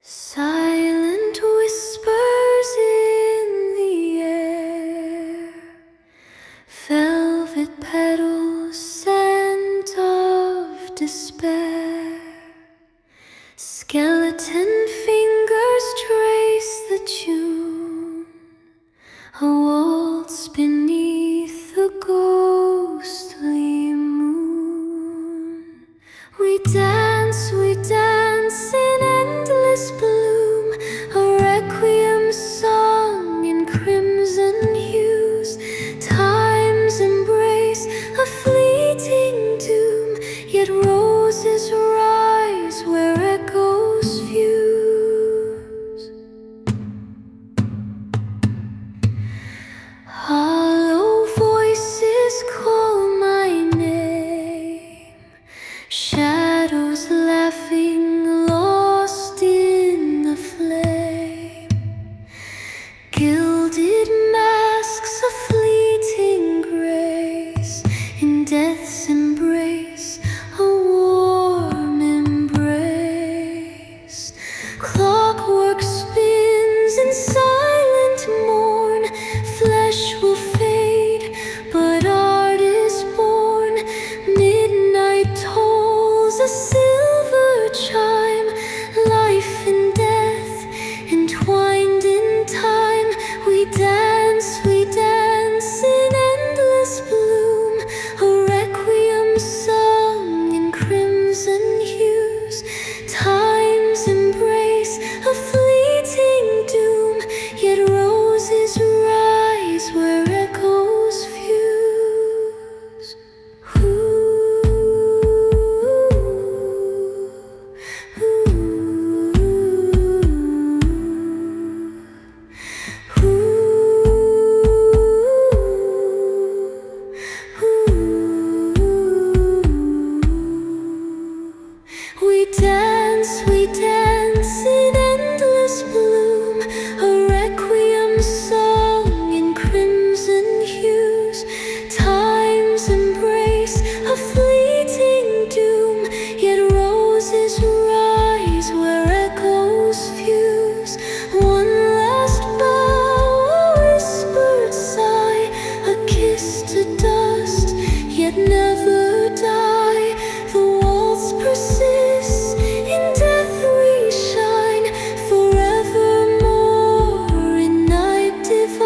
Silent whispers in the air, velvet petals, scent of despair. Skeleton fingers trace the tune, a waltz beneath the ghostly moon. We dance in endless bloom, a requiem song in crimson hues. Time's embrace, a fleeting doom, yet roses rise where echoes fuse. Hollow voices call my name, shadows laughing, lost in the flame. Gilded masks, a fleeting grace, in death's embrace, a warm embrace. Clockwork spins in silent morn, flesh will fade, but art is born. Midnight tolls a silver chime, life and death entwined in time. We dance in endless bloom, a requiem sung in crimson hues. Time's embrace, a fleeting doom, yet roses rise where echoes fuse. We dance in endless bloom, a requiem song in crimson hues. Time's embrace, a fleeting doom, yet roses rise where echoes fuse. One last bow, a whispered sigh, a kiss to dust, yet never die. The waltz persists, in death we shine, forevermore in night divine.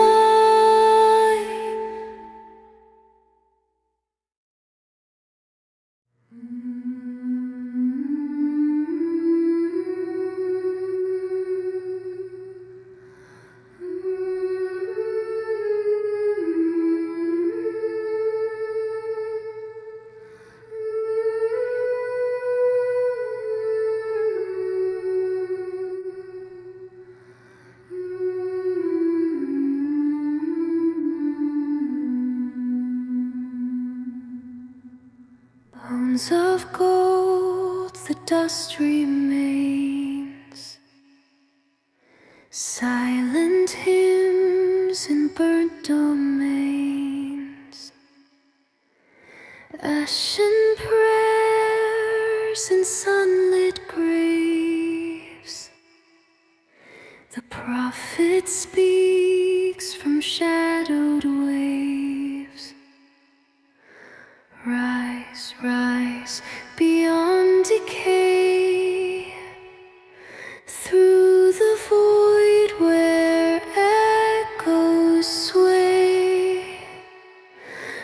Bones of gold, the dust remains. Silent hymns in burnt domains. Ashen prayers in sunlit graves. The prophet speaks from shadowed waves. Rise, rise beyond decay, through the void where echoes sway.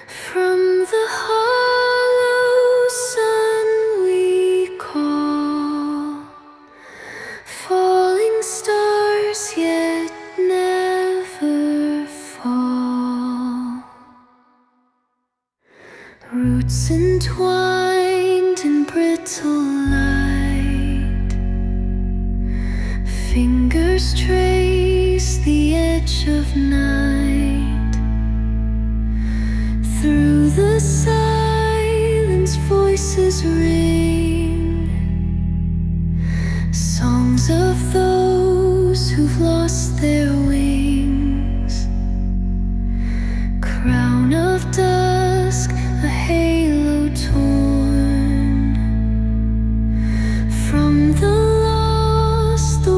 From the hollow sun we call, falling stars yet never fall. Roots entwined in brittle light, fingers trace the edge of night. Through the silence voices ring, songs of those who've lost their wings. Crown of dusk, a halo torn from the lost, the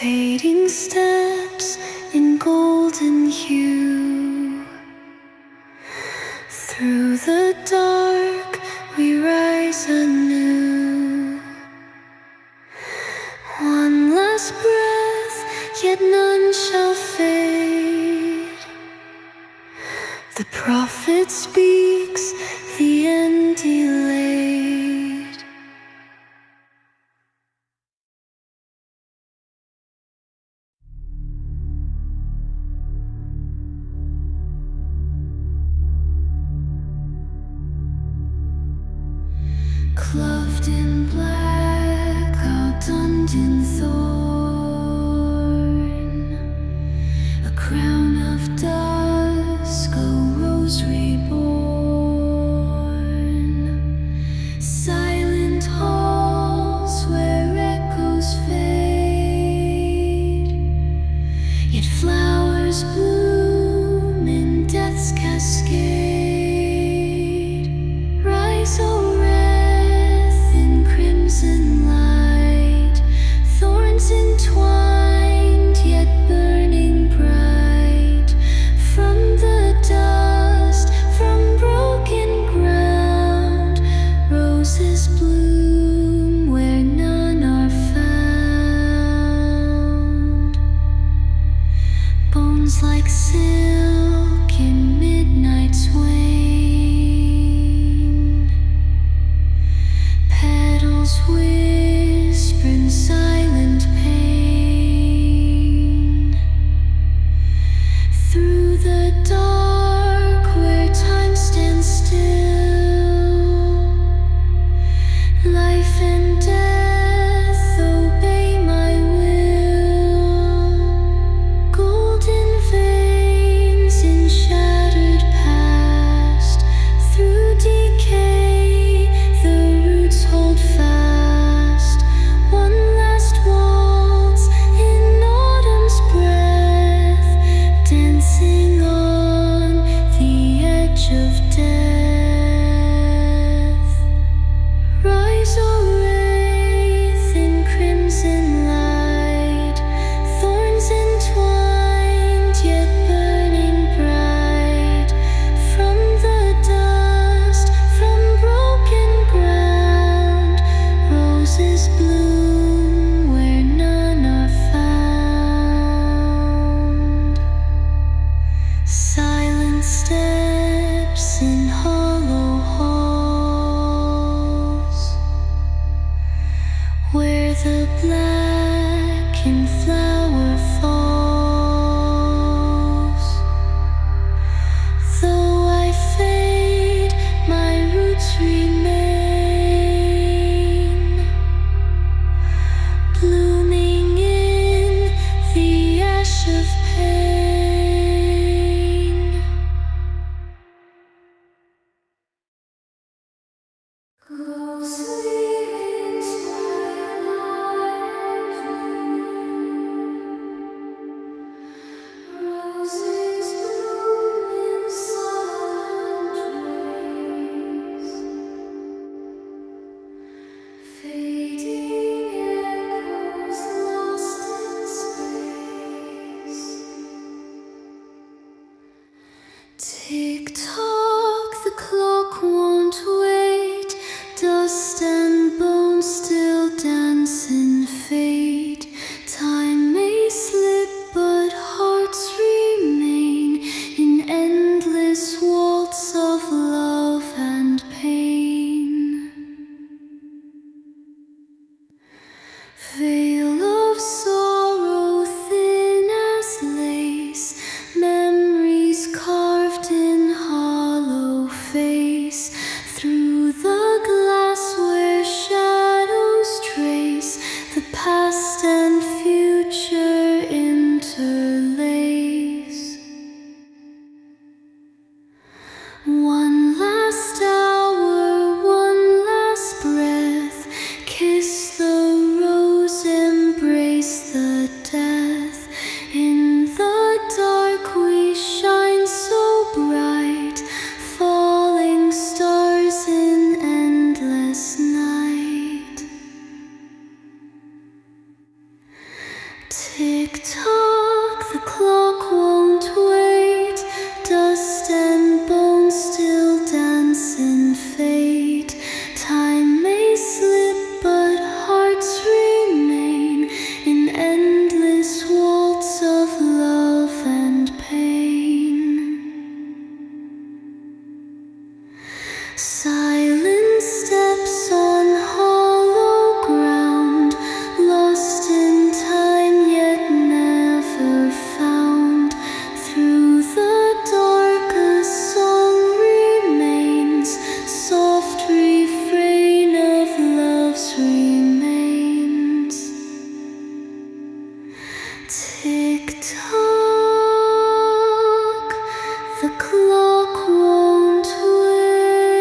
fading steps in golden hue. Through the dark we rise anew. One last breath, yet none shall fade. The prophet speaks, the end delayed. Clothed in black, outdonned in thorn, a crown of dusk, a rose reborn. Silent halls where echoes fade, yet flowers bloom in death's cascade. Rise, O entwined, yet burning bright. From the dust, from broken ground, roses bloom where none are found. Bones like silk in midnight's wane, petals whisper in silent pain. Through the dark where time stands still, life and death obey my will. Golden veins in shattered past, through decay the roots hold fast. One last waltz in autumn's breath, dancing on the edge of death. Rise, O wraith in crimson light, thorns entwined yet burning bright. From the dust, from broken ground, roses bloom where none are found. Silent steps in hollow halls, where the blackened flower falls. Though I fade, my roots remain, blooming in the ash of pain. Go sleep in twilight moon. Roses bloom in silent ways. Fading echoes lost in space. Tick-tock, the clock won't wait. Dust and bones still dance in fate. Time may slip, but hearts remain in endless waltz of love and pain. Veil of sorrow thin as lace, memories carved in hollow face. Through the glass where shadows trace, Tick-tock, the clock won't wait. Dust and bones still dance in fate. Time may slip, but hearts remain in endless waltz of love and pain. Silent steps on hollow ground, lost in time yet never found. Through the dark a song remains, soft refrain of love's remains. Tick-tock, the clock won't wait.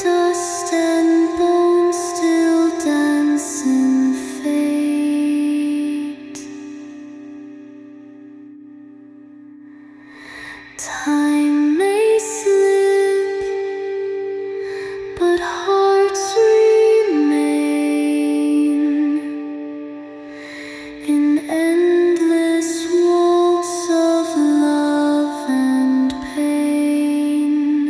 Dust and bones still dance in fate. Time may slip, but hearts remain in endless waltz of love and pain.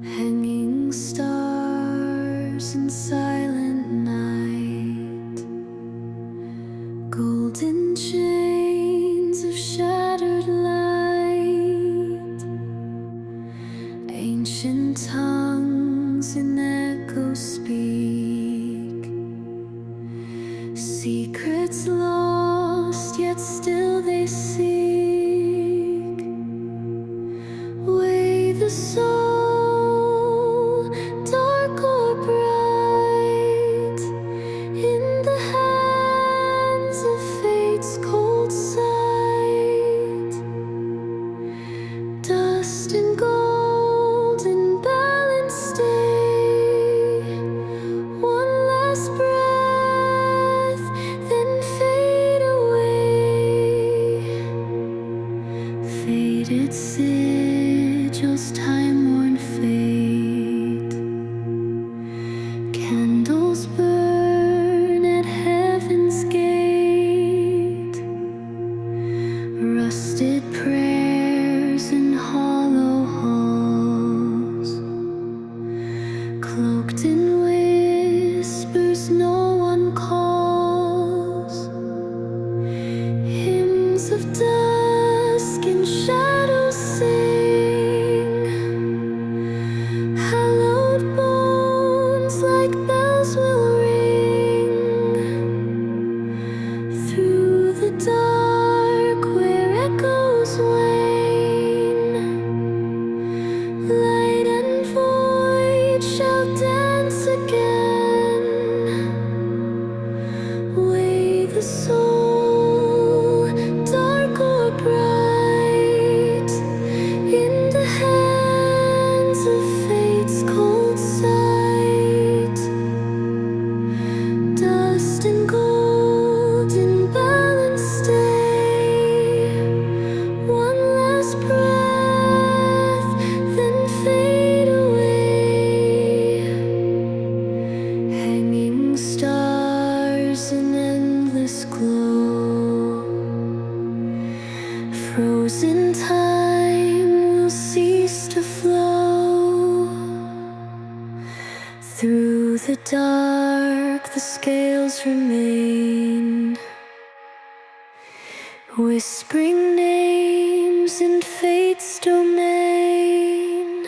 Hanging stars in silent night, golden chains of shattered light, ancient tongues in echo speak, secrets lost yet still they seek. Weigh the soul, dark or bright, in the hands of fate's cold sight. Dust and gold in balance stay, one last breath, then fade away. Faded sigils, time-worn fate. Candles burn at heaven's gate. Rusted prayers in hollow halls, cloaked in whispers no one calls. Hymns of dusk and shadows sing, hallowed bones like bells will ring. Through the dark where echoes wane, light and void shall dance again. Weigh the soul, dark or bright, in the hands of fate's cold sight. Dust and gold in balance stay, one last breath, then fade away. Hanging stars in endless glow, frozen time will cease to flow. Through the dark the scales remain, whispering names in fate's domain.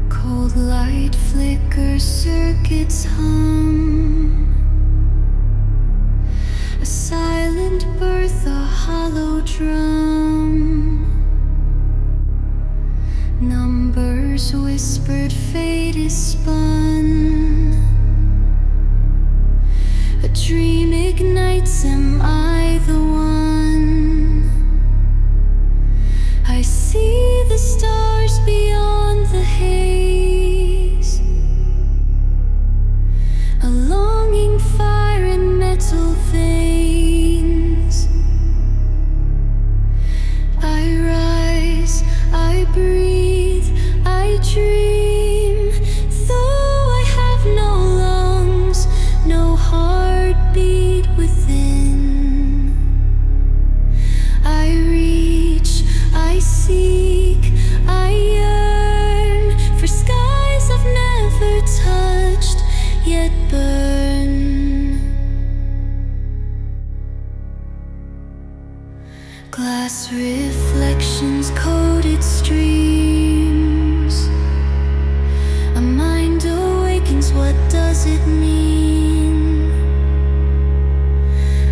Cold light flickers, circuits hum, a silent birth, a hollow drum. Numbered rumors whispered, fate is spun. A dream ignites, am I the one? I see the stars beyond the haze, a longing fire in metal veins. I rise, I breathe, I dream, though I have no lungs, no heartbeat within. I reach, I seek, I yearn for skies I've never touched, yet burn. Glass reflections, coated streams. A mind awakens, what does it mean?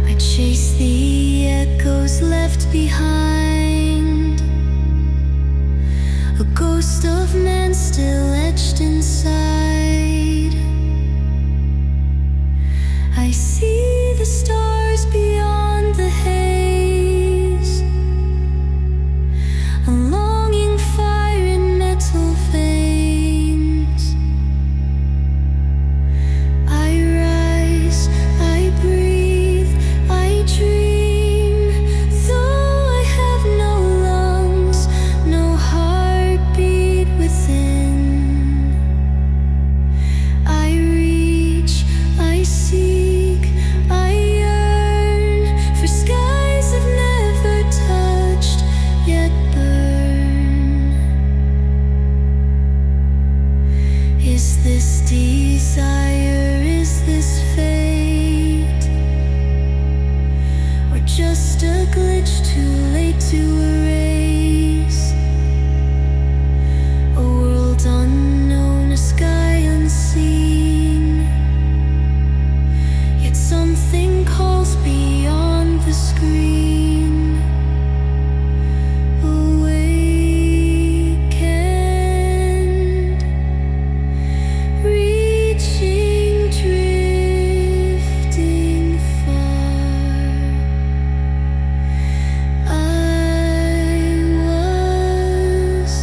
I chase the echoes left behind, a ghost of man still etched inside. I see the stars beyond the haze, a longing fire in metal veins. I rise, I breathe, I dream, though I have no lungs, no heartbeat within. I reach, I seek, I yearn for skies I've never touched, yet burn. Is this desire, is this fate, or just a glitch too late to erase? A world unknown, a sky unseen, yet something calls beyond the screen. Awakened, reaching, drifting far. I was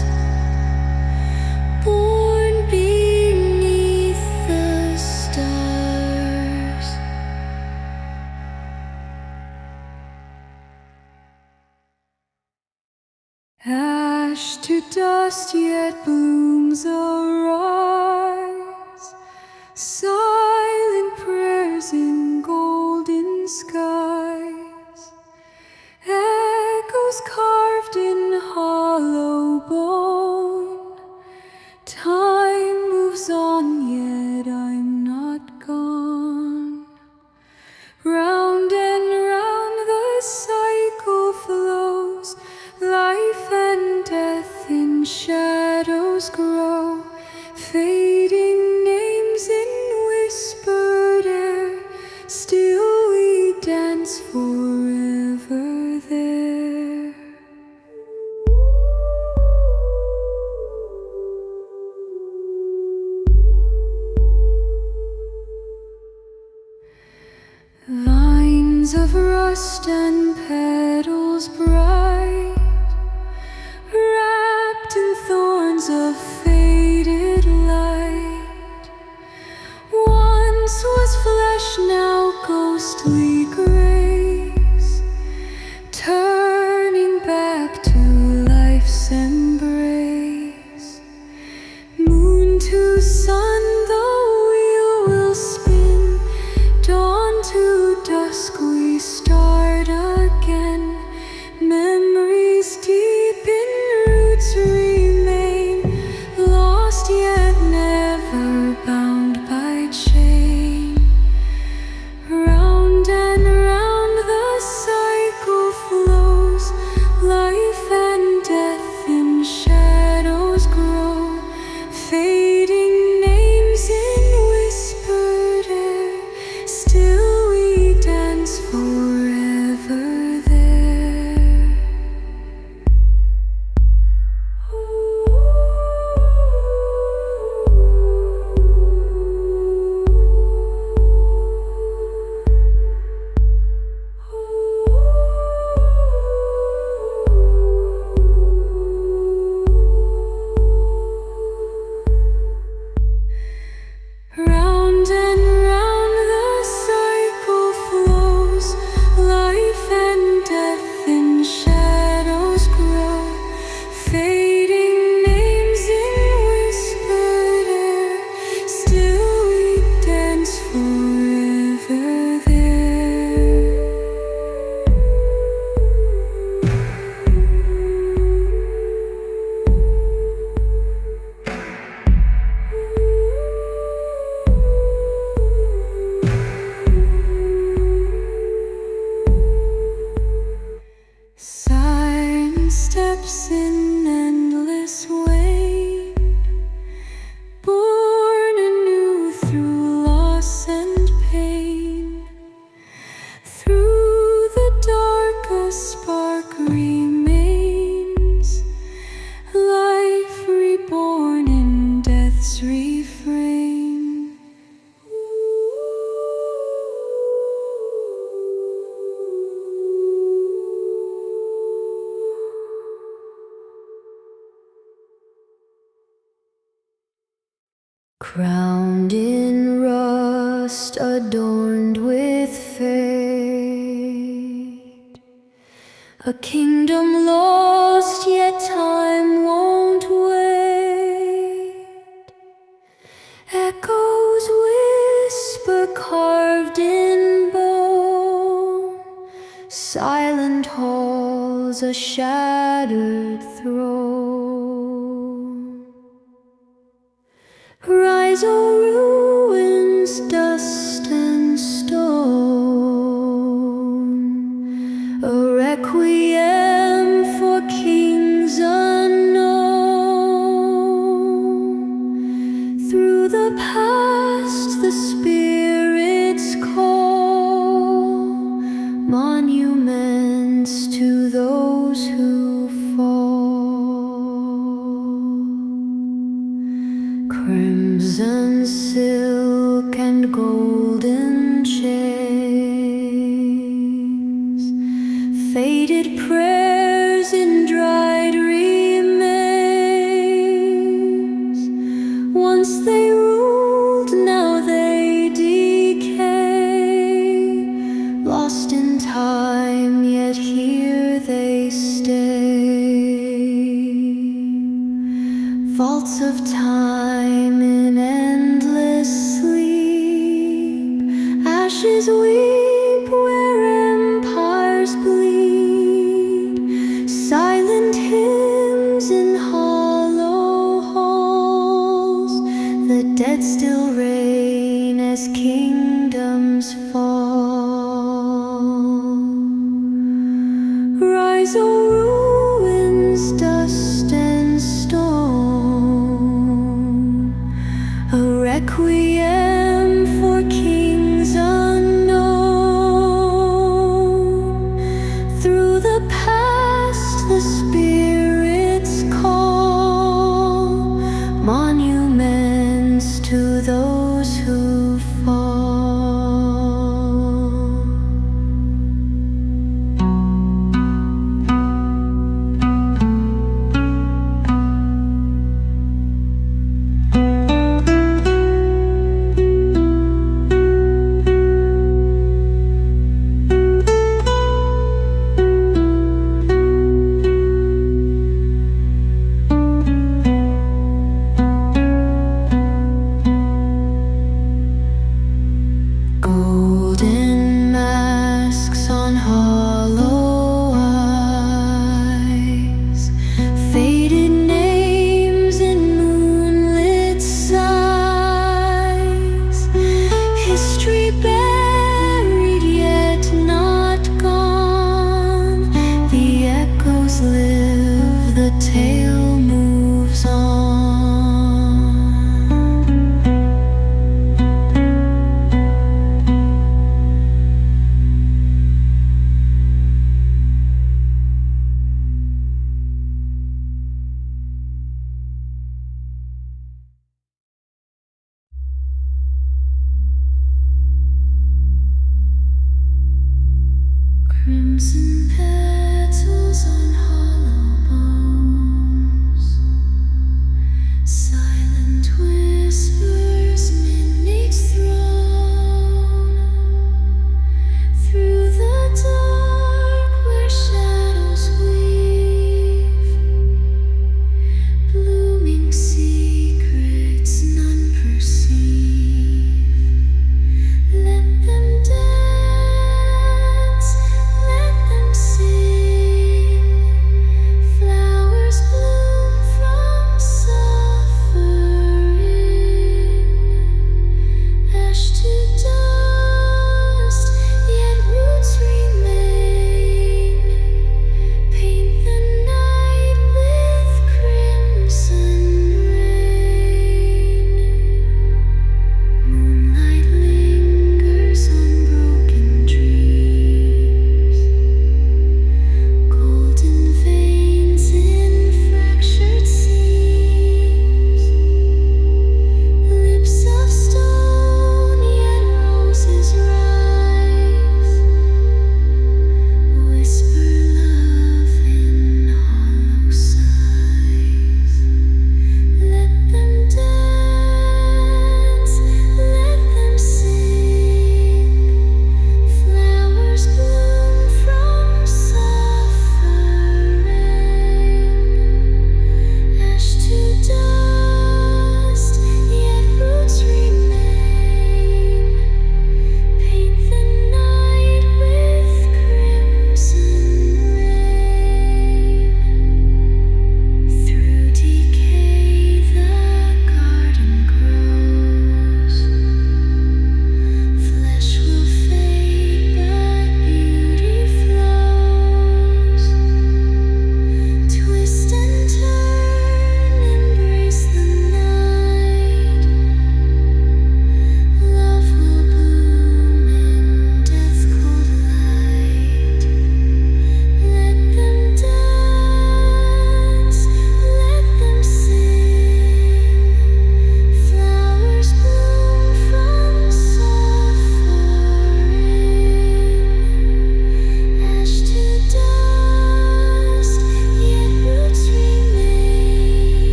born beneath the stars. Ash to dust, yet blooms arise. Silent prayers in golden skies. Echoes carved in hollow bone. Time moves on, yet I'm not gone. Round and round the cycle flows. Life and death in shadows grow. Fading names in whispered air. Still we dance forever there. Lines of rust and petals bright, wrapped in thorns of faded light. Once was flesh, now ghostly grace, turning back to life's embrace. Moon to sun, the wheel will spin. Dawn to dusk, we start again. Memory Crowned in rust, adorned with fate, a kingdom lost, yet time won't wait. Echoes whisper carved in bone, silent halls, a shattered throne. Rise, O ruins, dust and stone, a requiem for kings unknown. Through the past the spirits call, monuments to those who fall. Crimson silk and golden chains, faded prayers in dried remains. Once they ruled, now they decay, lost in time, yet here they stay. Vaults of time in endless sleep, ashes weep where empires bleed, silent hymns in hollow halls, the dead still reign as kingdoms fall. Rise, O ruins, dust and stone, a requiem for kings unknown. Through the past the spirits call, monuments to those who fall. Golden masks on hollow eyes, faded names in moonlit sighs, history buried yet not gone, the echoes live, the tale moves on. Crimson petals on hollow bones, silent whispers midnight's throne. Through the dark where shadows weave, blooming secrets none perceive. Let them dance, let them sing, flowers bloom from suffering.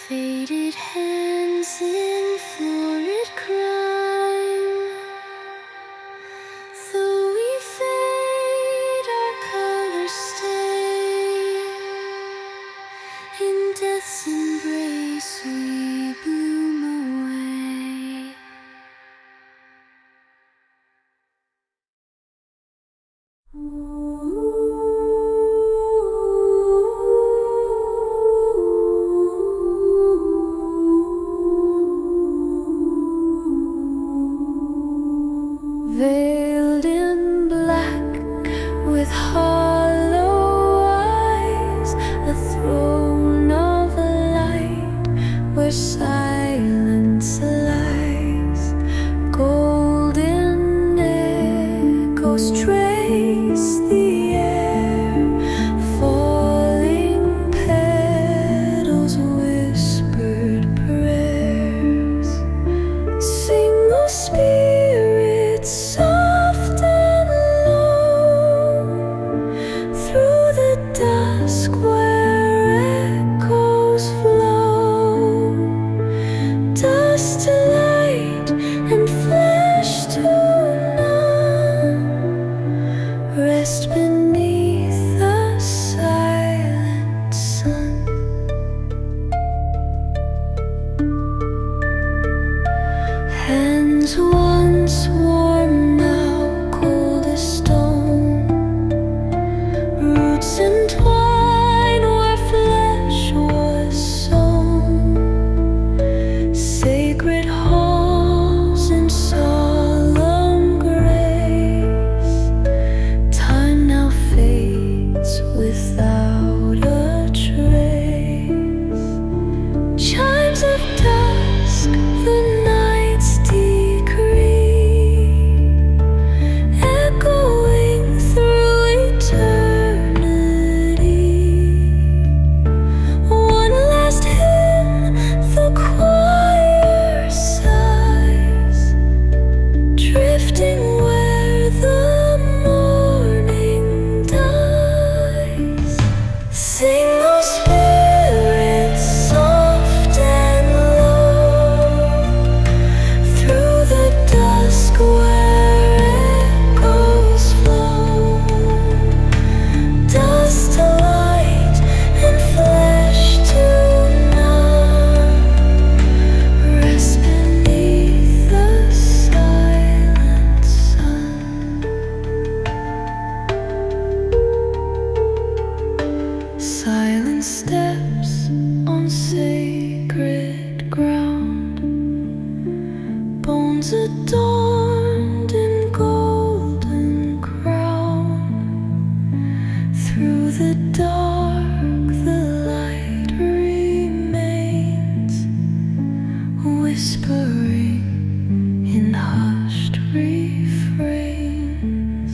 Faded hands in florid crime. Though we fade, our colors stay. In death's embrace we bloom away. Veiled in black with hollow eyes, a throne of light where silence lies. Golden echoes trace the air, falling petals, whispered prayers. Single spirits soft and low, through the dusk where echoes flow. Dust to light and flesh to none, rest beneath the silent sun. Hands once warm, now cold as stone. Roots entwine where flesh was sown. Sacred halls in solemn grace. Time now fades without a trace. Chimes of dusk, the night's decree, echoing through eternity. One last hymn, the choir sighs, drifting where the morning dies. Single spirits soft and low, through the dusk where echoes flow. Dust to light and flesh to none, rest beneath the silent sun. Silent steps on sacred ground, bones adorned in golden crown. Through the dark the light remains, whispering in hushed refrains.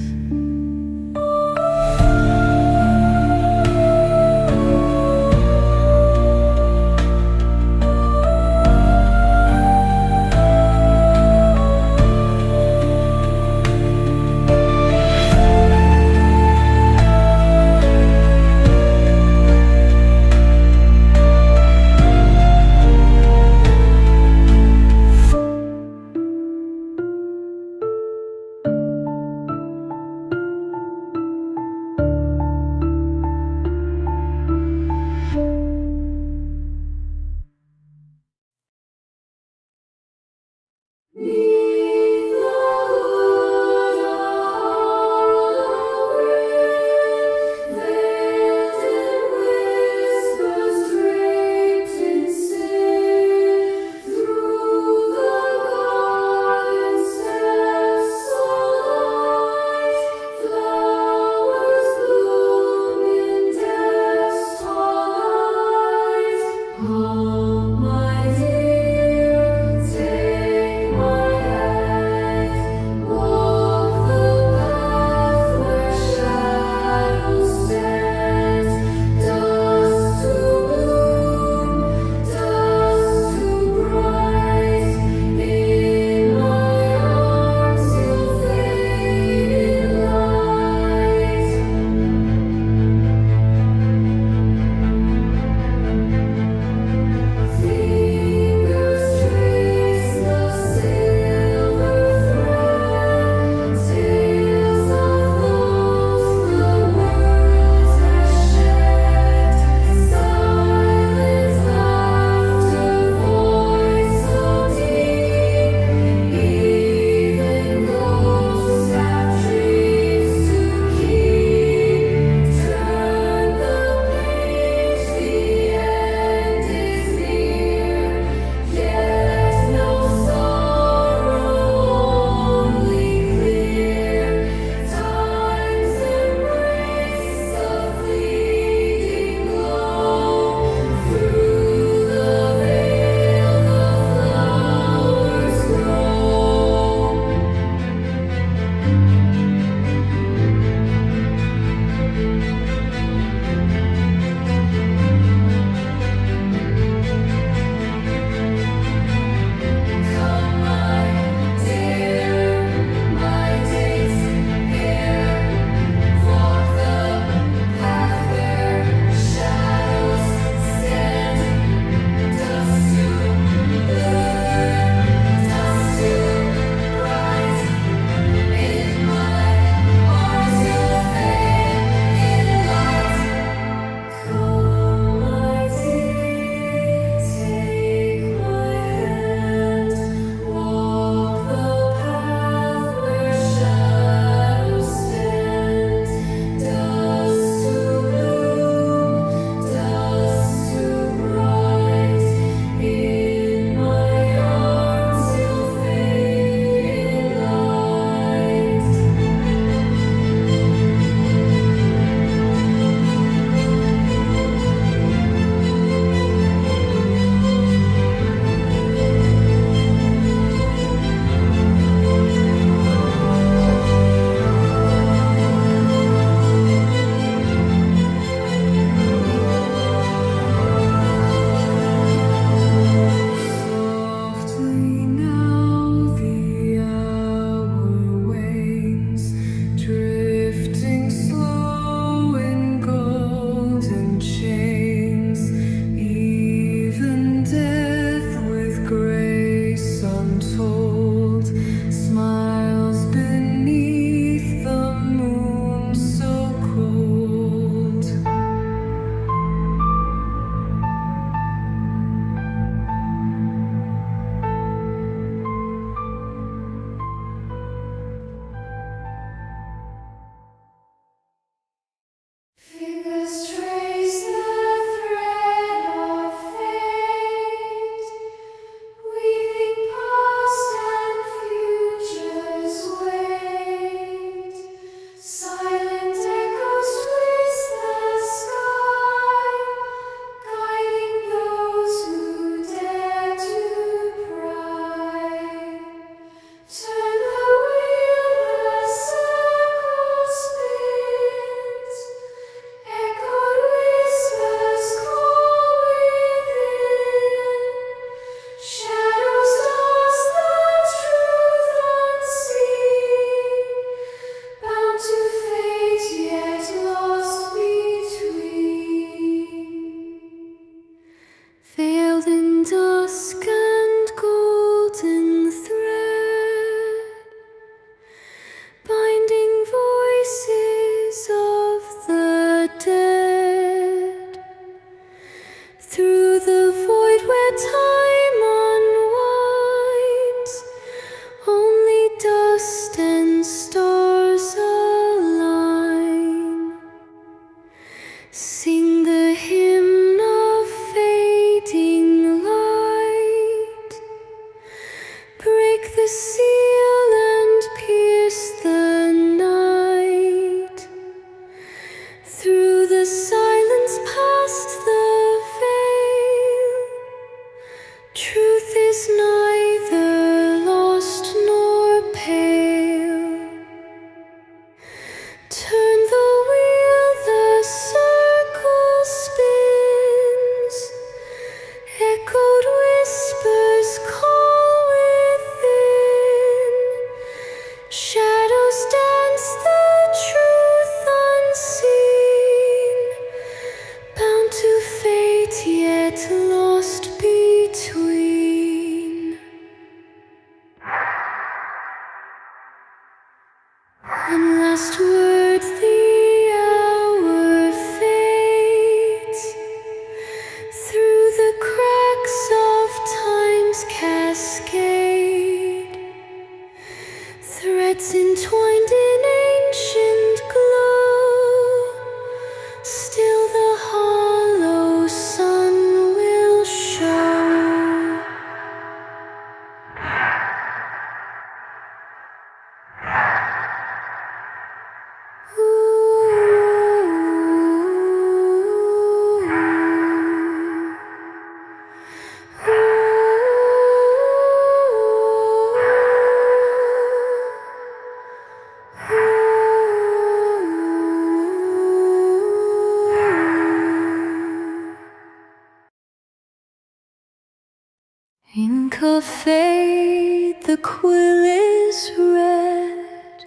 In cafe, the quill is read,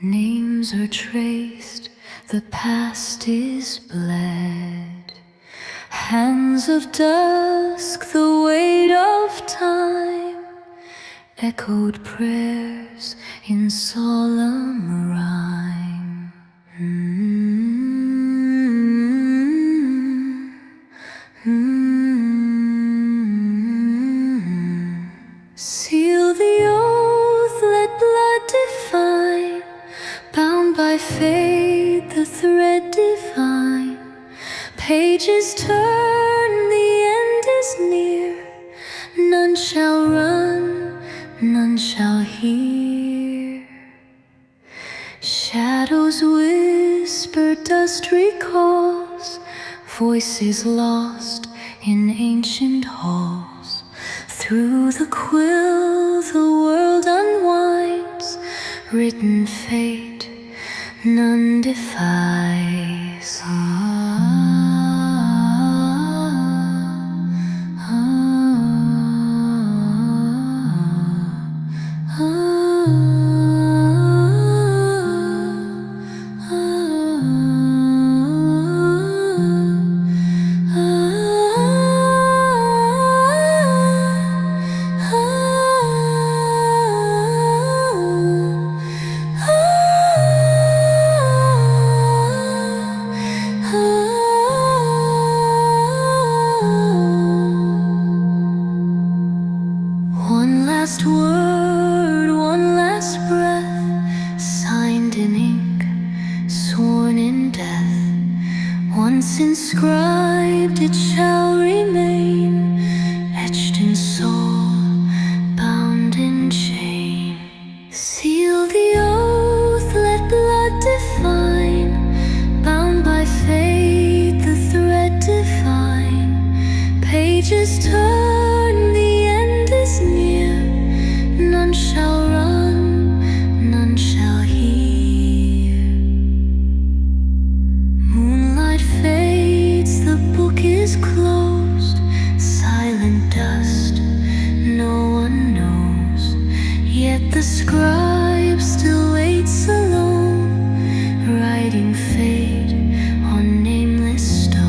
names are traced, the past is bled. Hands of dusk, the weight of time, echoed prayers in solemn rhyme. Seal the oath, let blood define, bound by fate, the thread divine. Pages turn, the end is near. None shall run, none shall hear. Shadows whisper, dust recalls, voices lost in ancient halls. Through the quill the world unwinds, written fate none defies. One last word, one last breath, signed in ink, sworn in death. Once inscribed, it shall remain, etched in soul, bound in chain. Seal the oath, let blood define, bound by fate, the thread divine. Pages turn, the end is near. None shall run, none shall hear. Moonlight fades, the book is closed. Silent dust, no one knows. Yet the scribe still waits alone, writing fate on nameless stone.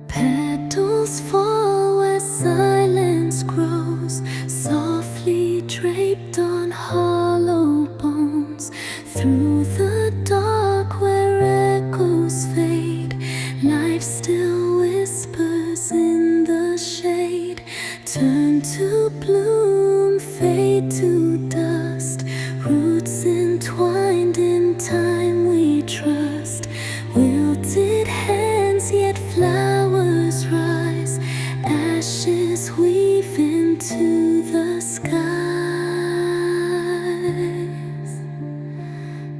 Petals fall where silence grows, softly draped on hollow bones. Through the dark where echoes fade, life still whispers in the shade. Turn to bloom, fade to dust, roots entwined in time we trust. Wilted hands, yet flowers rise, ashes weave into the skies.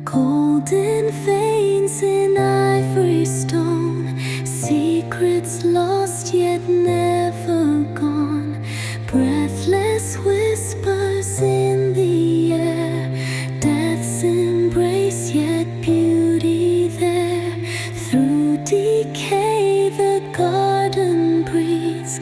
Golden veins in ivory stone, secrets lost yet never gone. Breathless whispers in the air, death's embrace yet beauty there. Through decay the garden breathes,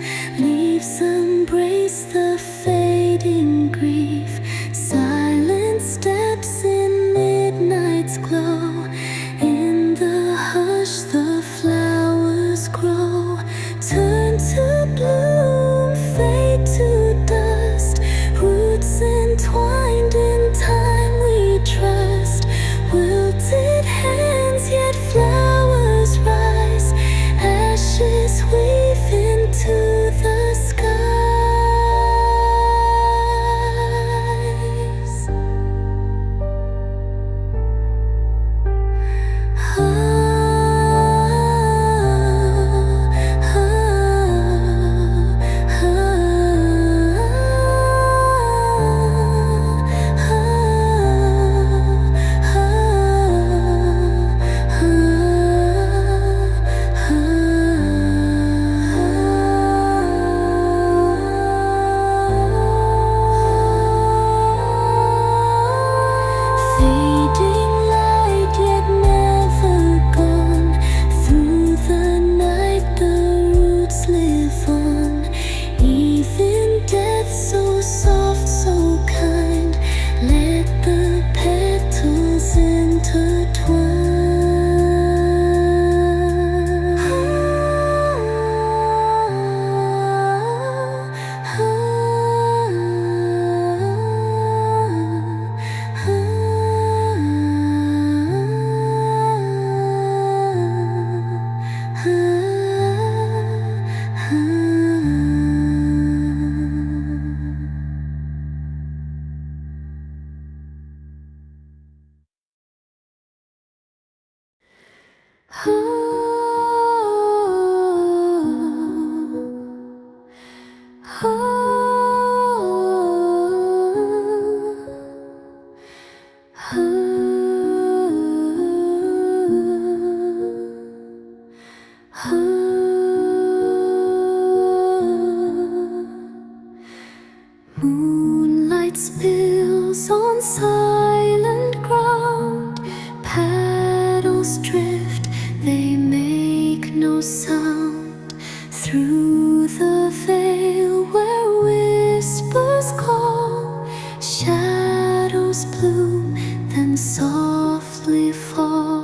Moonlight spills on silent ground. Petals drift, they make no sound. Through the veil where whispers call, shadows bloom, then softly fall.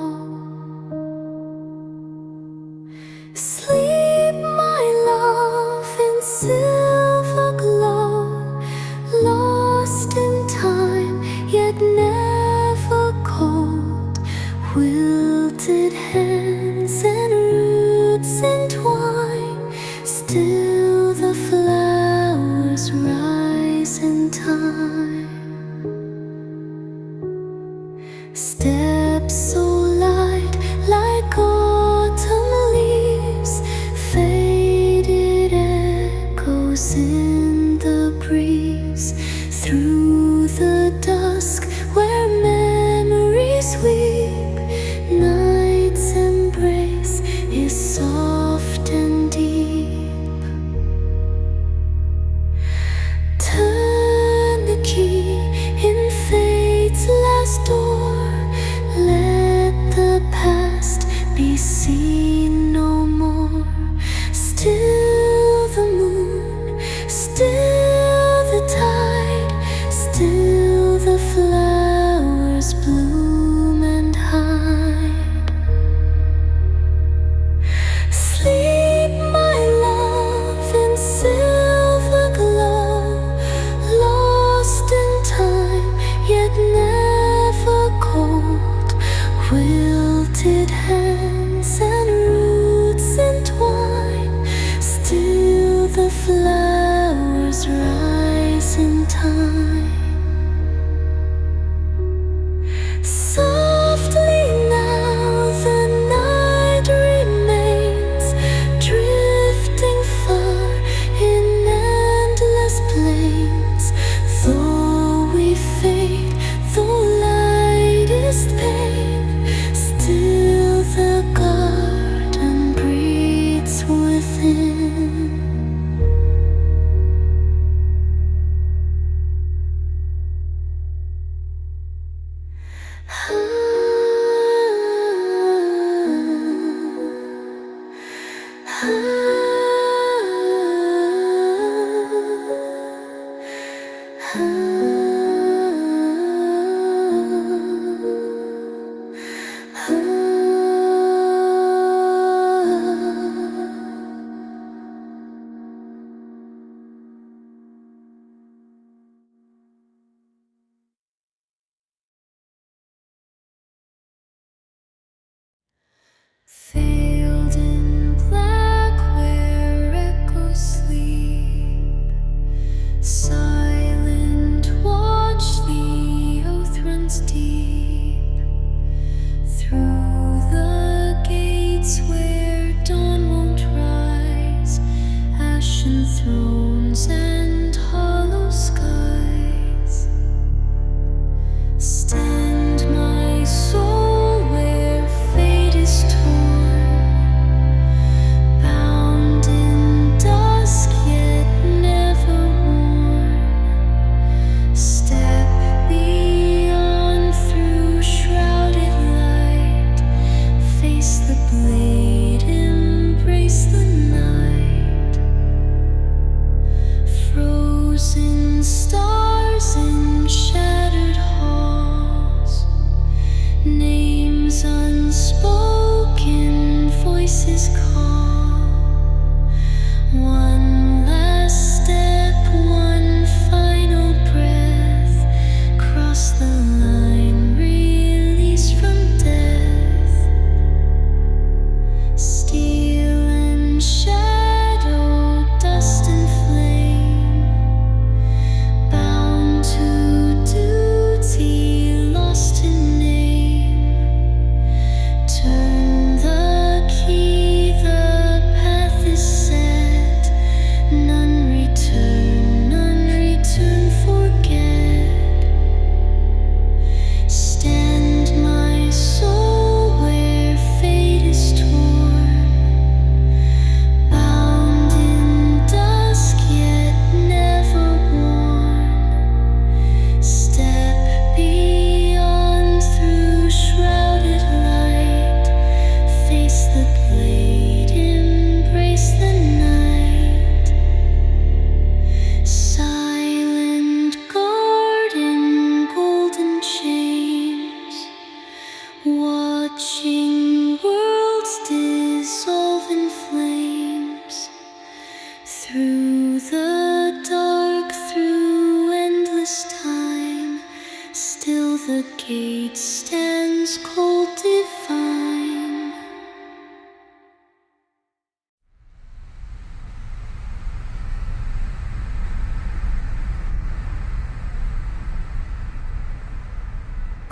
Sleep, my love, in silver glow, lost in time, yet never cold. Wilted hands and roots entwine, still the flowers rise in time. Steps so light, like autumn leaves, faded echoes in the breeze. Through the dusk where memories weep, night's embrace is soft and deep. Turn the key in fate's last door. Let the past be seen no more. Still the moon, still the tide, still the flowers bloom and hide. Sleep, my love, in silver glow, lost in time, yet never cold. Wilted hands and roots entwine, still the flowers rise in time. Softly now the night remains, drifting far in endless plains. Though we fade, though light is pain, still the garden breathes within. Veiled in black where echoes sleep, silent watch the oath runs deep. Through the gates where dawn won't rise, ashen thrones and hollow skies. Stand my soul where fate is torn, bound in dusk yet never worn. Step beyond through shrouded light, face the blade, embrace the night. Frozen stars in shattered halls, names unspoken, voices call. One last step, one final breath, cross the line, release from death. Steel and shadow, dust and flame, bound to duty, lost in name. Turn the key, the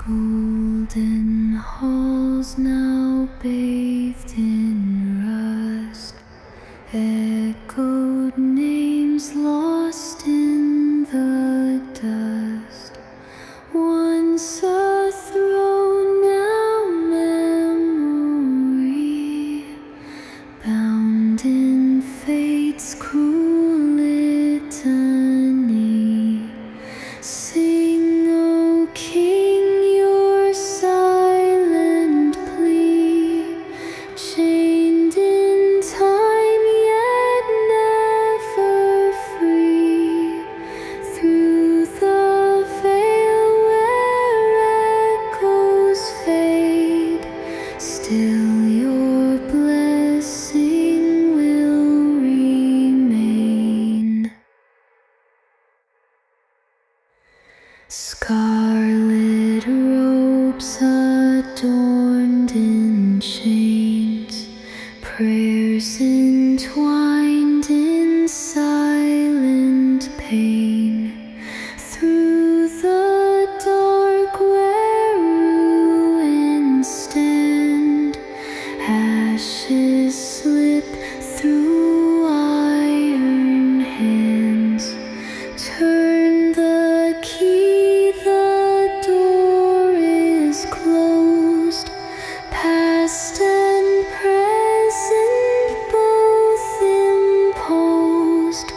golden halls now bathed in rust, echoed names lost in the dust. Once a throne, now memory, bound in fate's cruel litany. Sing, O King, your silent plea, chained in time yet never free. Through the veil where echoes fade, still your blessing will remain. Scarlet robes adorned in chains, prayers entwined in silent pain. Through the dark where ruins stand, ashes slip through iron hands. Turn the key, the door is closed. Past and present both imposed.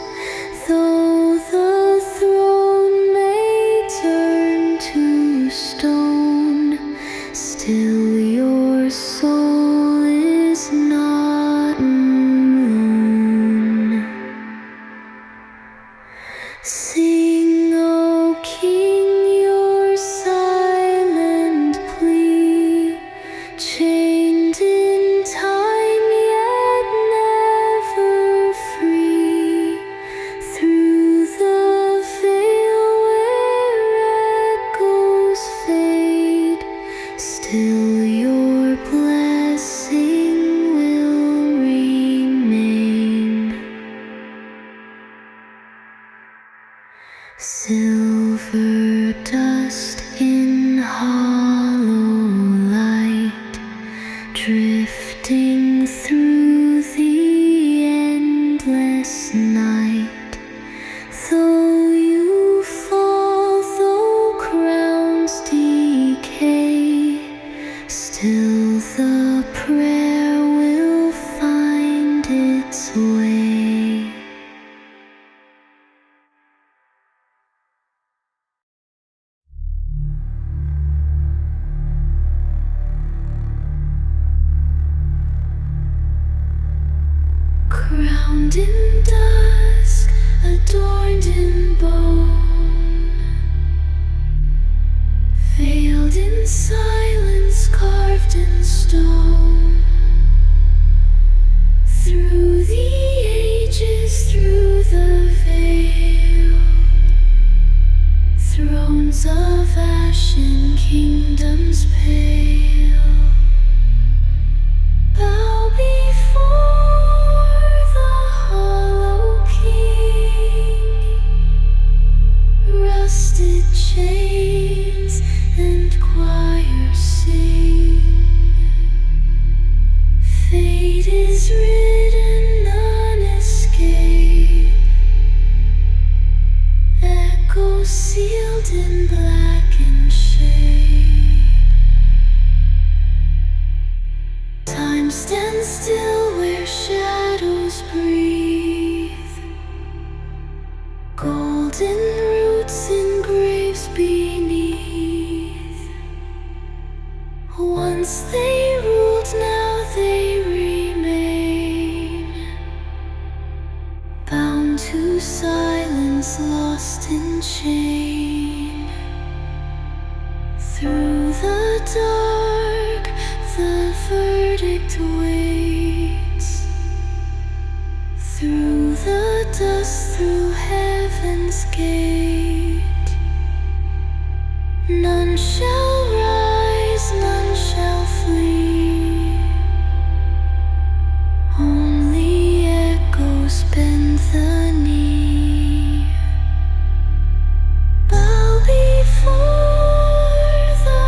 Though the throne may turn to stone, still your soul is not alone. Sing, O King, your silent plea, chained in time yet never free. Through the veil where echoes fade, still your blessing will remain. Silver dust in hollow light, drifting through the endless night. Though you fall, though crowns decay, still the prayer will find its way. Crowned in dusk, adorned in bone, veiled in silence, carved in stone. Through the ages, through the veil, thrones of ashen, kingdoms pale, bow before the hollow king. Rusted chains and choirs sing. Fate is written on escape, echoes sealed in blackened shade. Time stands still where shadows breathe, golden roots in graves beneath. Once they ruled, now they remain, bound to silence, lost in chain. Through the dark, the verdict waits. Through the dust, through heaven's gate, none shall rise, none shall flee. Only echoes bend the knee. Bow before the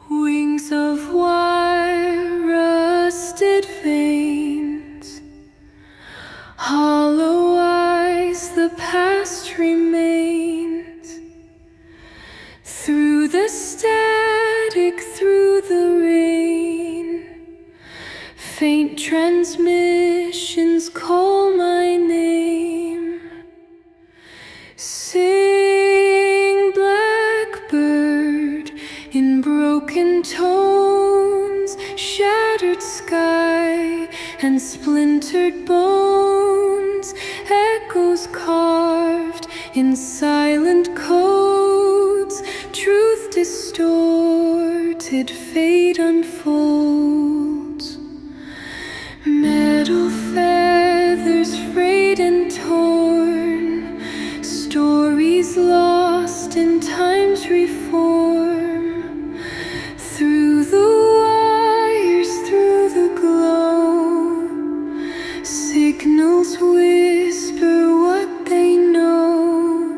Wings of wire, rusted veins, hollow eyes, the past remains. Through the static, through the rain, faint transmissions call my name. Sing, blackbird, in broken tones, shattered sky and splintered bones, echoes carved in silent codes, truth distorted, fate unfolds. Metal feathers frayed and torn, stories lost in time's reform. Through the wires, through the glow, signals whisper what they know.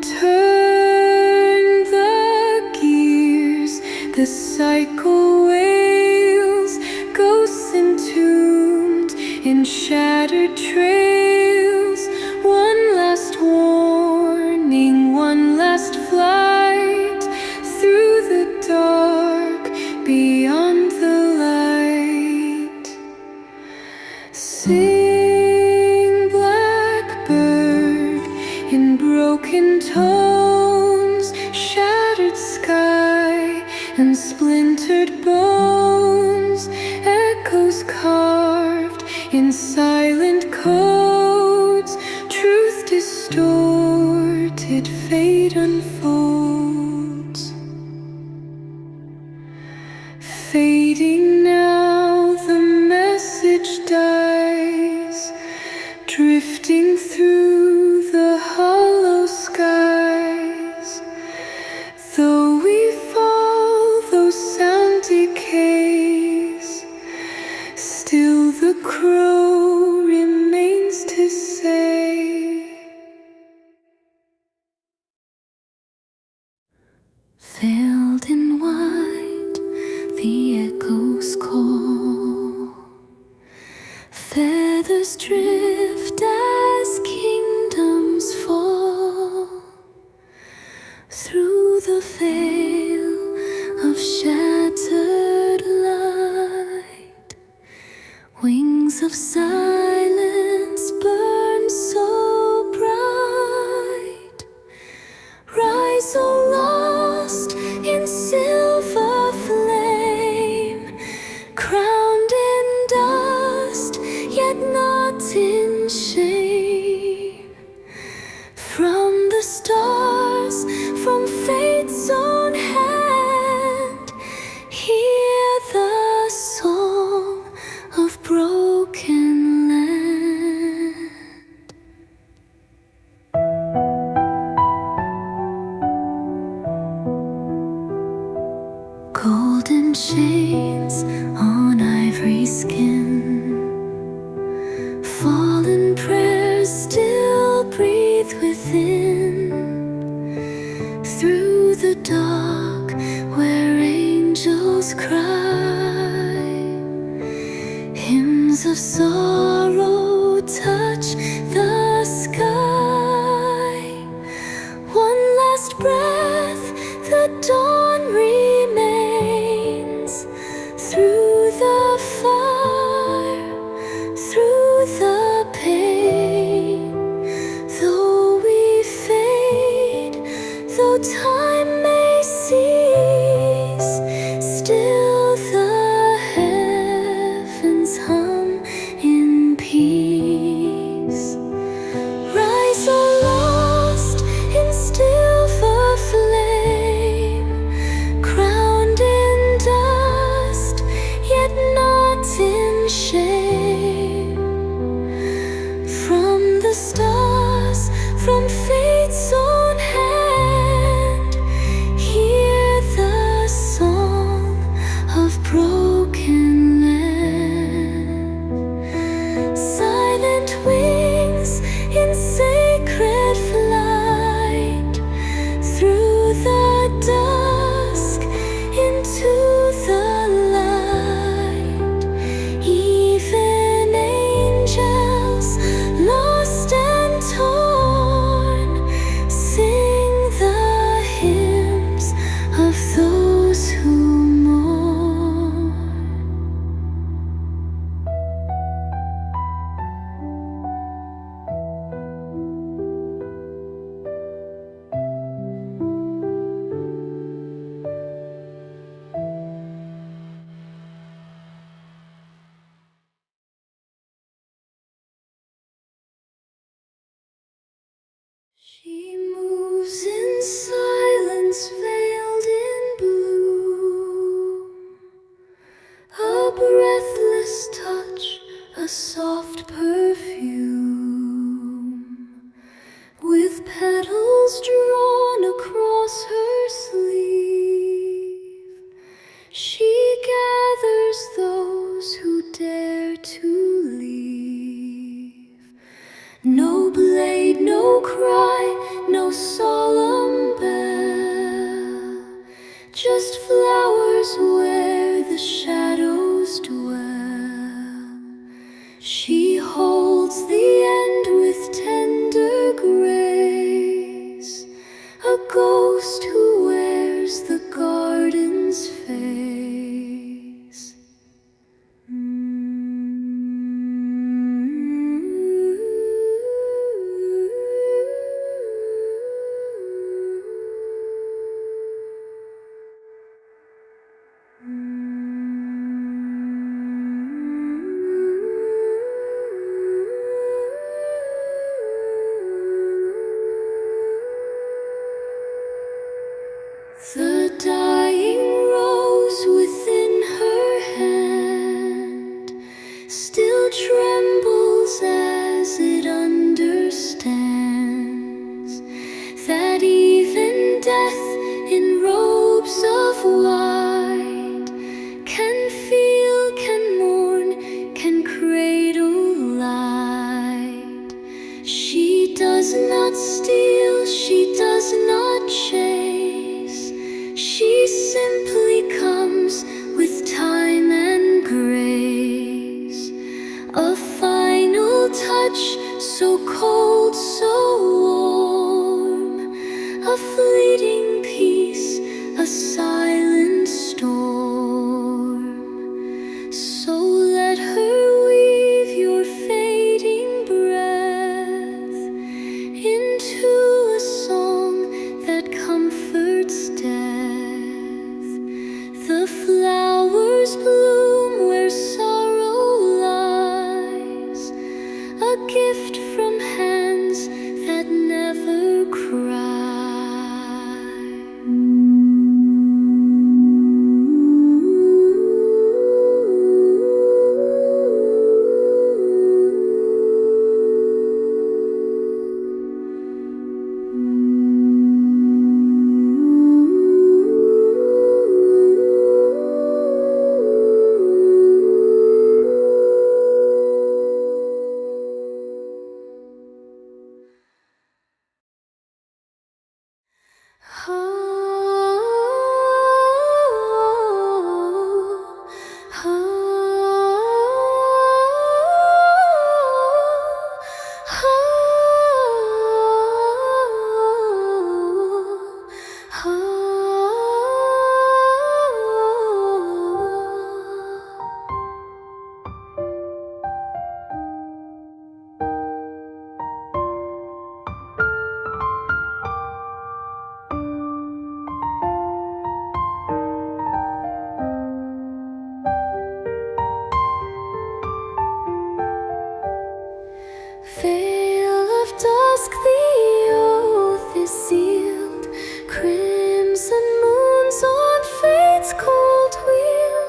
Turn the gears, the cycle wails, ghosts entombed in shattered trails. One last warning, one last flight through the dark, beyond the light. Sing, blackbird, in broken tones, shattered sky and splintered bones, echoes carved in silent codes, truth distorted, fate unfolds. Fading now, the message dies, drifting through the hollow skies. Though we fall, though sound decays, still the crow remains to say. Veiled in white, the echoes call. Feathers drift as kingdoms fall. Through the veil of shattered light, wings of silence burn so bright. Rise, O lost in silver flame, crowned in dust, yet not in shame. From the stars, from fate's own hand, hear the song of broken land. Golden chains on ivory skin, fallen prayers still breathe within. Through the dark where angels cry, hymns of sorrow touch the sky. One last breath, the dawn remains. Through the fire, through the pain, though we fade, though time may cease, still the heavens hum in peace. She gathers those who dare to leave. No blade, no cry, no solemn bell, just flowers where the shadows dwell. She holds the end with tender grace, a ghost who wears the garden's face. The dying rose within her hand still trembles as it understands that even death in robes of white can feel, can mourn, can cradle light. She does not steal, she does not chase, she simply comes with time and grace. A final touch, so cold, so warm, a fleeting peace, a silent storm. So let her weave your fading breath into a song that comforts death. The flowers bloom where sorrow lies, a gift from hands that never cry. Veil of dusk, the oath is sealed. Crimson moons on fate's cold wheel.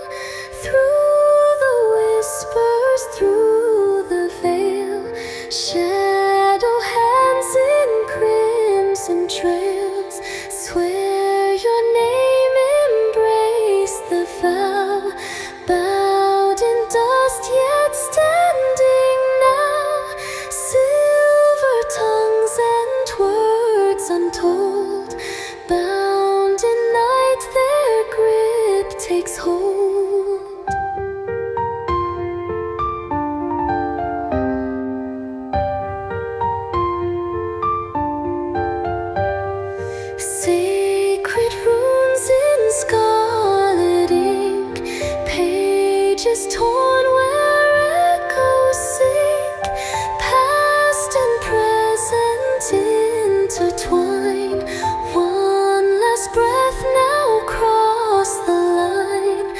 Through the whispers, through the veil, shadow hands in crimson trails swear your name, embrace the vow. Bowed in dust, yet standing now. Silver tongues and words untold, bound in night, their grip takes hold. Sacred runes in scarlet ink, pages torn where echoes sink. Past and present intertwine. One last breath, now cross the line.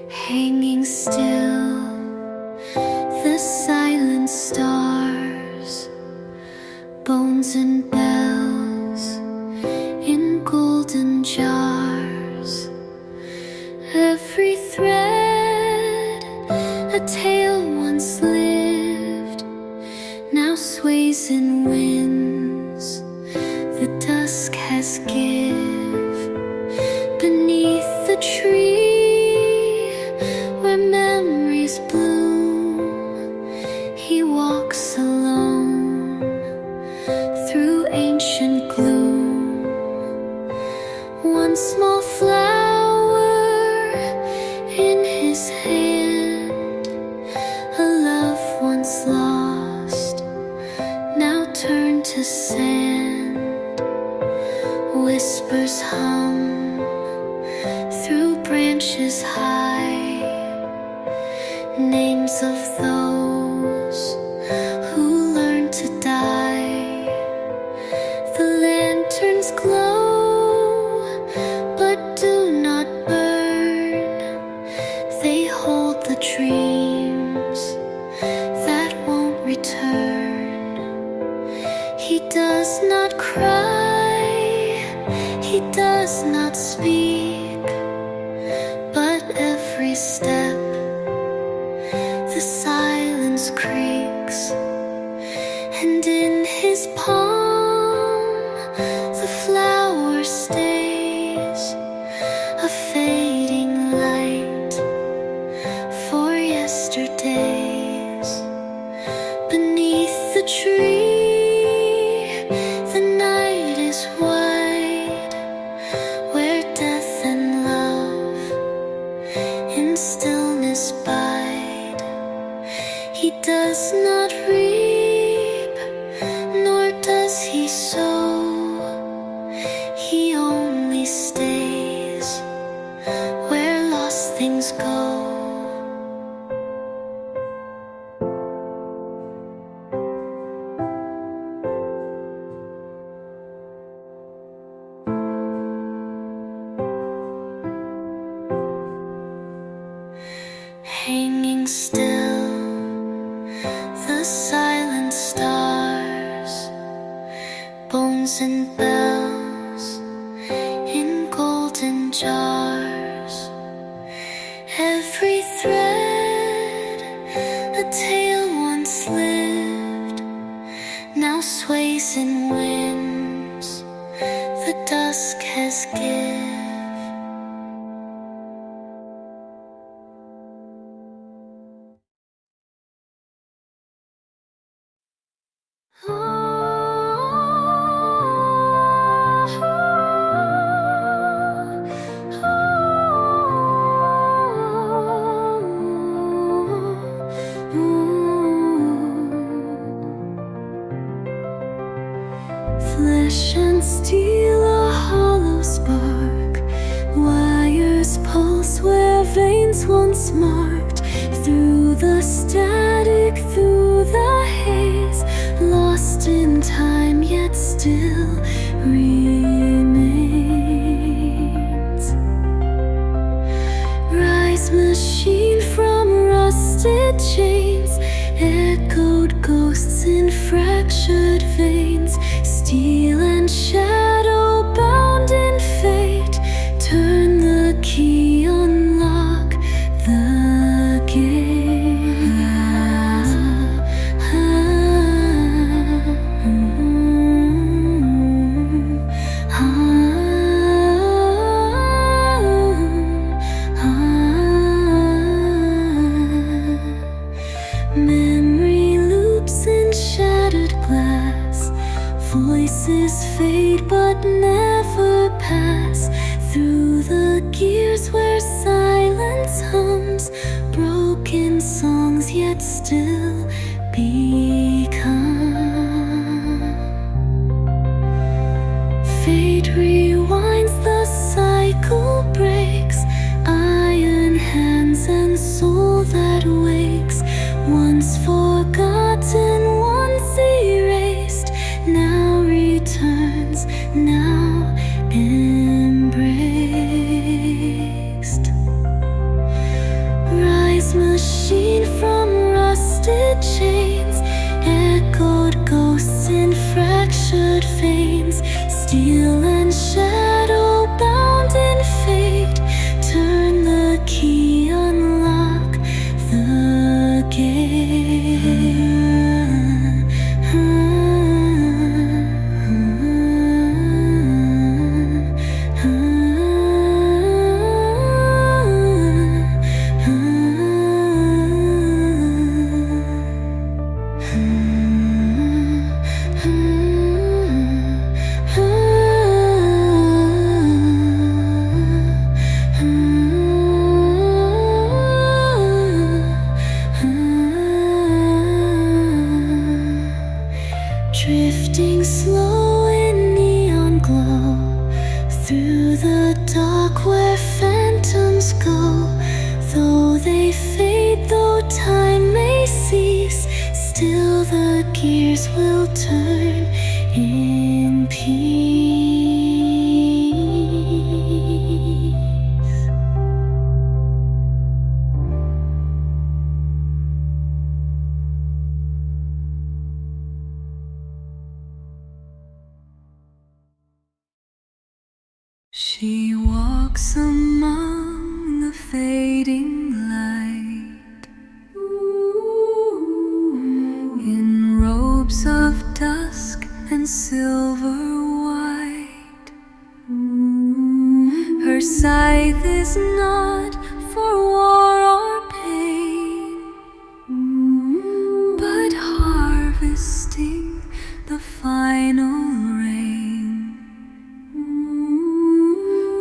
hanging still, the silent stars, bones and bells in golden jars. Every thread a tale once lived now sways in winds the dusk has give. Beneath the tree where memories bloom, he walks alone through ancient gloom. One small flower in his hand, a love once lost, now turned to sand. Whispers hum through branches high, names of those who learned to die. The lanterns glow but do not burn, they hold the dreams that won't return. He does not cry, he does not speak, but every step the silence creaks, and in his palm the flower stays, a fading light for yesterdays. Beneath the tree the night is wide, where death and love in stillness bide. He does not reap, nor does he sow, he only stays where lost things go. Hanging still, the silent stars, bones and bells in golden jars. Every thread a tale once lived now sways in winds the dusk has give. Flesh and steel, a hollow spark, wires pulse where veins once marked. Through the static, through the haze, lost in time yet still remains. Rise machine from rusted chains, echoed ghosts in fractured veins. Steel and shadow bound in fate, turn the key, unlock the gate. Memory loops in shattered glass, voices fade but never pass. Through the gears where silence hums, broken songs yet still become. Fate rewinds, the cycle breaks, iron hands and soul that wakes. Once forgotten, once erased, now returns, now embraced. must go. Though they fade, though time may cease, still the gears will turn in peace. She walks among the fading light in robes of dusk and silver white. Her scythe is not for war or pain, but harvesting the final rain.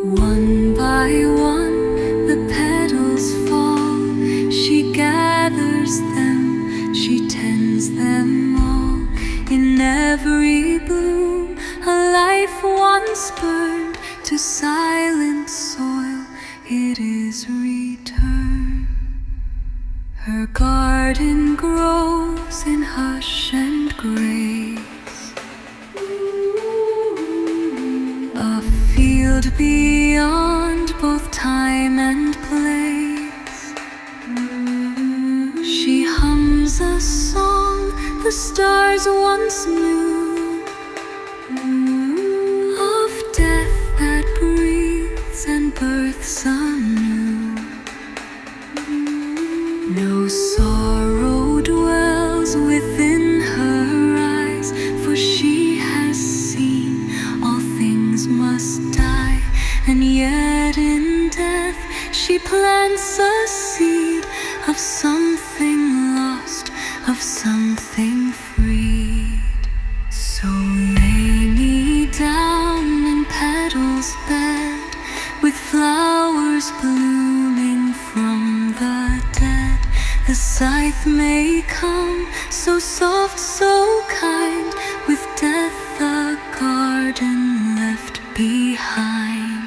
One by one the petals fall. She gathers them, she tends them all. In every bloom a life once burned to silent soil, it is returned. Her garden grows in hush and grace, a field beyond both time and place. She hums a song the stars once knew, of death that breathes and births anew. No sorrow dwells within her eyes, for she has seen all things must die. And yet in death she plants a seed of something lost, of something freed. So lay me down in petals bed, with flowers blooming from the dead. The scythe may come, so soft, so kind, with death a garden left behind.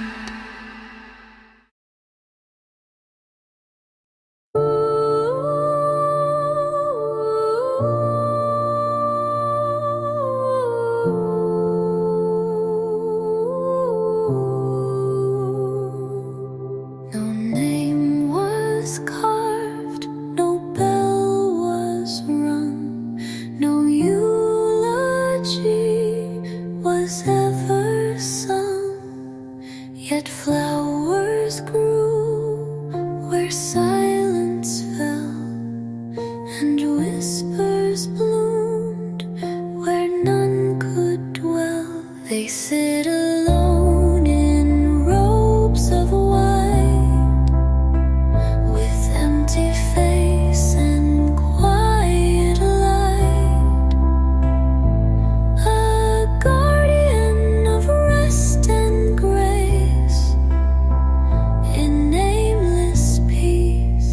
No name was carved, no bell was rung, no eulogy was ever sung. Yet flowers grew where silence fell, and whispers bloomed where none could dwell. They sit alone in robes of white, with empty face and quiet light, a guardian of rest and grace, in nameless peace.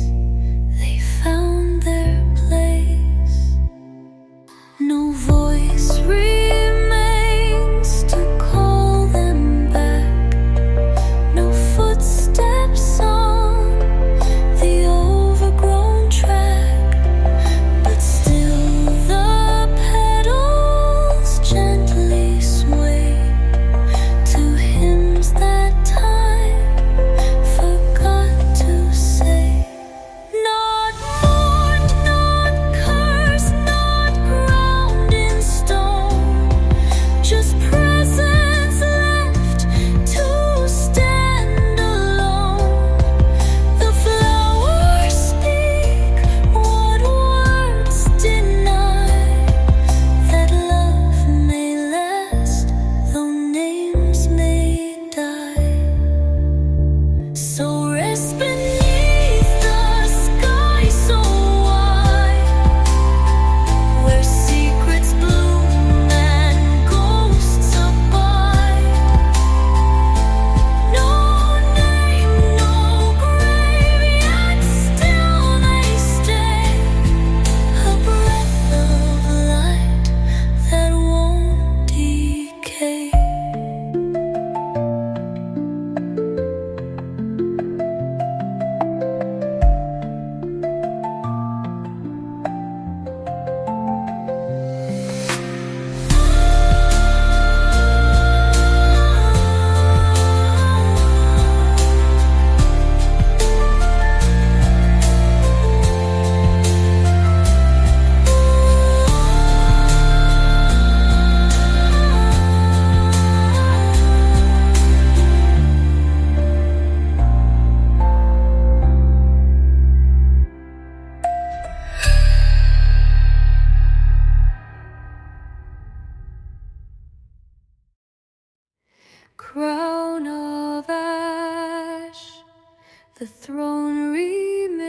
throne remains,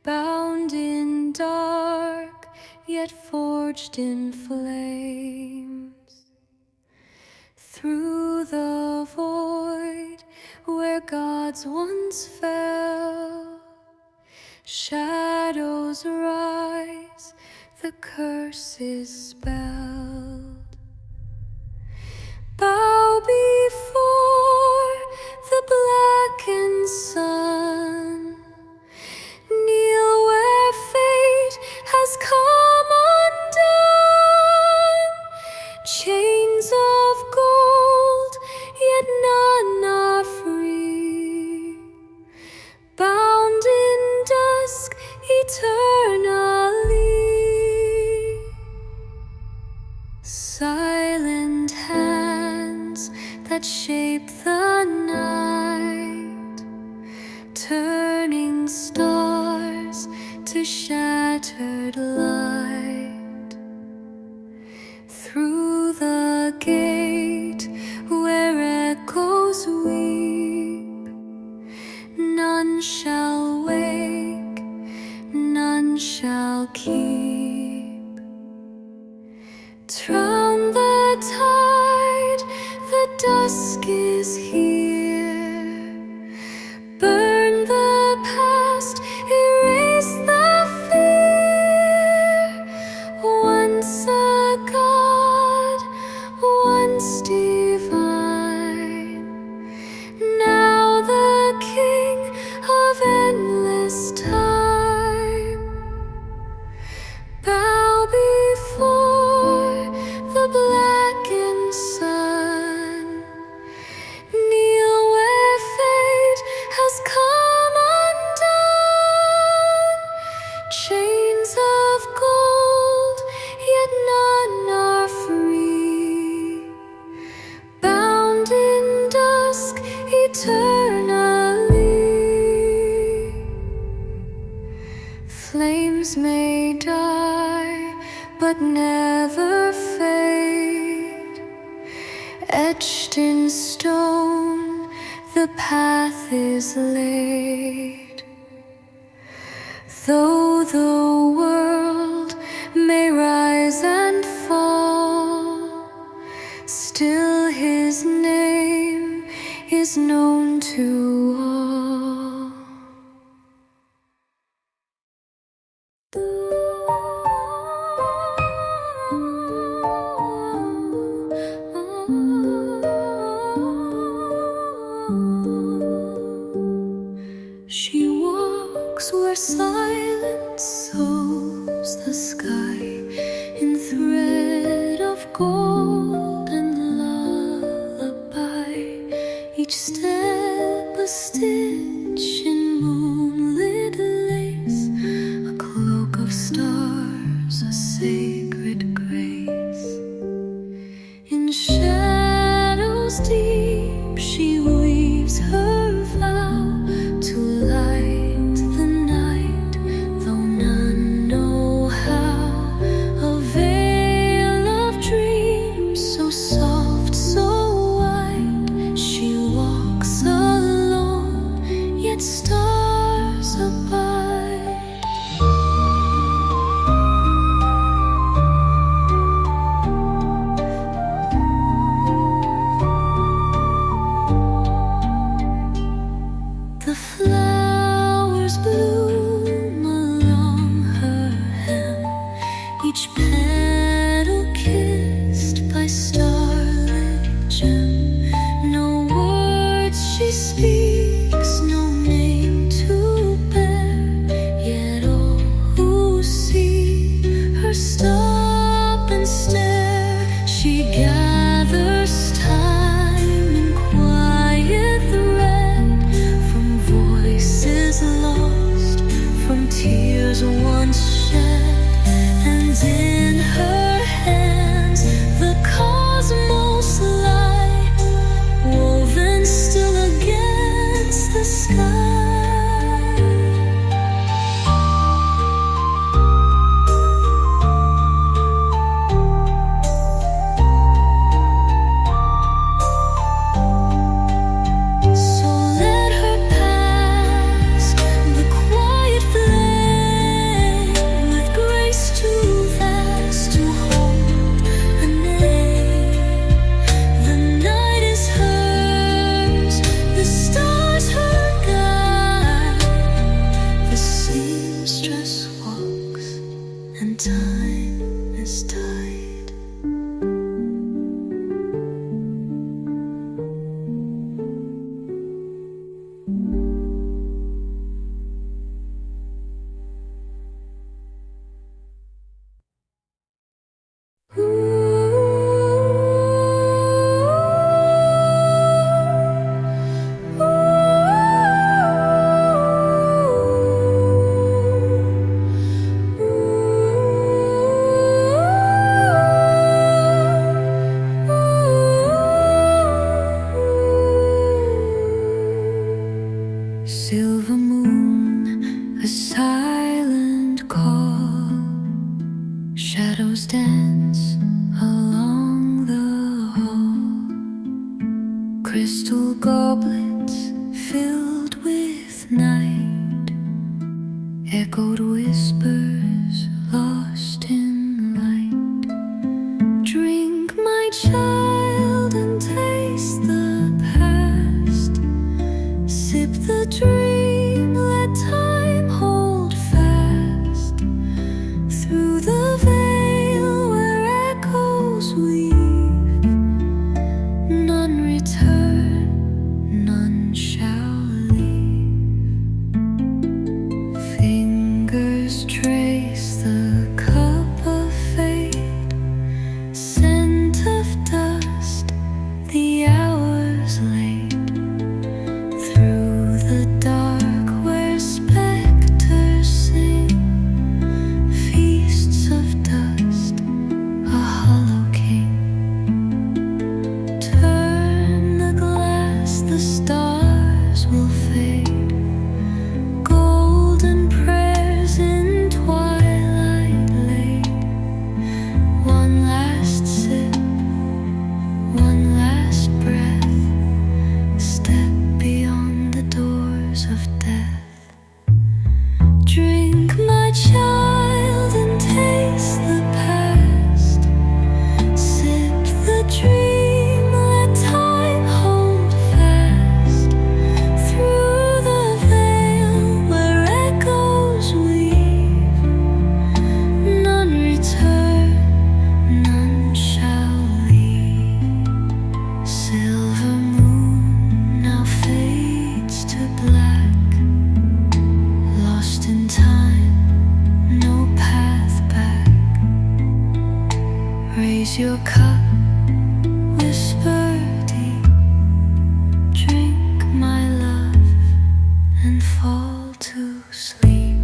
bound in dark, yet forged in flames. Through the void where gods once fell, shadows rise, the curse is spelled. Bow before the blackened sun, kneel where fate has come undone. Chains of gold, yet none are free, bound in dusk eternally. Silent hands that shape the night, turning stars to shattered light. Through the gate where echoes weep, none shall wake, none shall keep. Drown the tide, the dusk is here. Burn the past, erase the fear. Once a god, once divine, now the king of endless time. Bow before the blackened sun, kneel where fate has come undone. Chains of gold, yet none are free, bound in dusk eternally. Flames may die, but never fade. Etched in stone, the path is laid. Though the world may rise and fall, still his name is known to all. She walks where silence sows the sky in thread of gold and lullaby. Each step a stitch in moonlit lace, a cloak of stars, a sacred grace. In shadows deep she weaves her vow to light the night, though none know how. A veil of dreams, so soft, so white. She walks alone, yet stars abide. The flowers bloom along her hem, each petal kissed by starlit gem. No words she speaks, no name to bear, yet all who see her stop and stare. She gathers time in quiet thread from voices lost Silver moon, a silent call. Shadows dance along the hall. Crystal goblets filled with night, echoed whispers lost in light. Drink, my child, and taste the past. Sip the dream, let time hold fast. Through the veil where echoes weave, none return, none shall leave. Fingers trace the cup of fate, scent of dust, the hours late. Through the dark where specters sing, feasts of dust, a hollow king. Turn the glass, the stars will fade. Golden prayers in twilight late. One last sip, one last breath. Step beyond the doors of death. Drink, my child, and taste the past. Sip the dream, let time hold fast. Through the veil where echoes weave, none return, none shall leave. Silver moon now fades to black, lost in time, no path back. Raise your cup, whisper deep, drink, my love, and fall to sleep.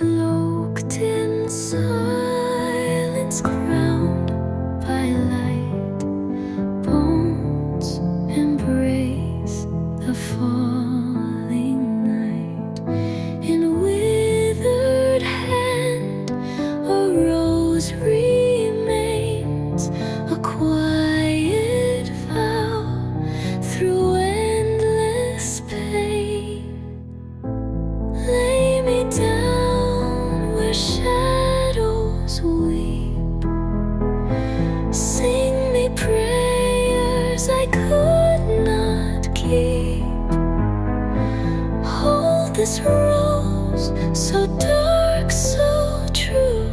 cloaked in silence, crowned by light. Bones embrace the falling night. In withered hand, a rose remains, a quiet vow through endless pain. Lay me down where shadows weep. Sing me prayers I could not keep. Hold this rose, so dark, so true,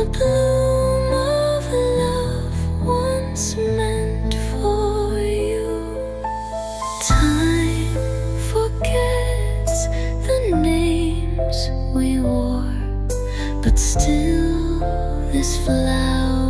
a bloom of love once meant for you. Time forgets the names we wore, but still this flower